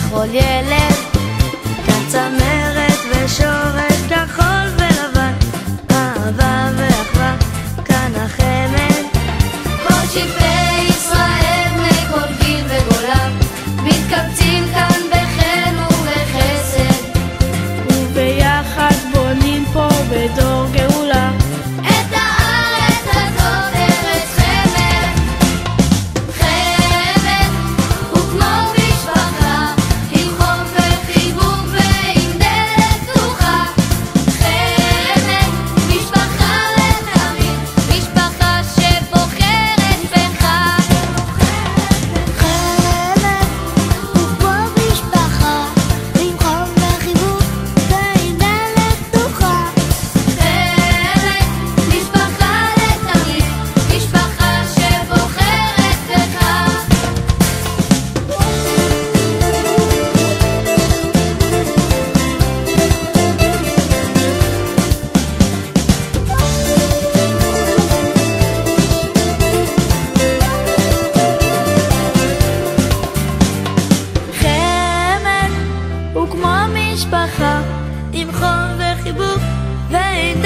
לכל ילד, כאן צמרת ושורש כחול ולבן, אהבה ואחווה, כאן החמד. כל שבטי ישראל בני כל גיל וגולה מתקבצים כאן בחן ובחסד, וביחד בונים פה בדור גאולה את הארץ הזאת, ארץ חמד. חמד הוא כמו משפחה, עם חום וחיבוק ועם דלת פתוחה. חמד, משפחה לתמיד, משפחה שבוחרת בך. חמד הוא כמו משפחה, עם חום וחיבוק ועם דלת פתוחה. חמד, משפחה לתמיד, משפחה שבוחרת בך. חמד הוא כמו משפחה, עם חום וחיבוק ועם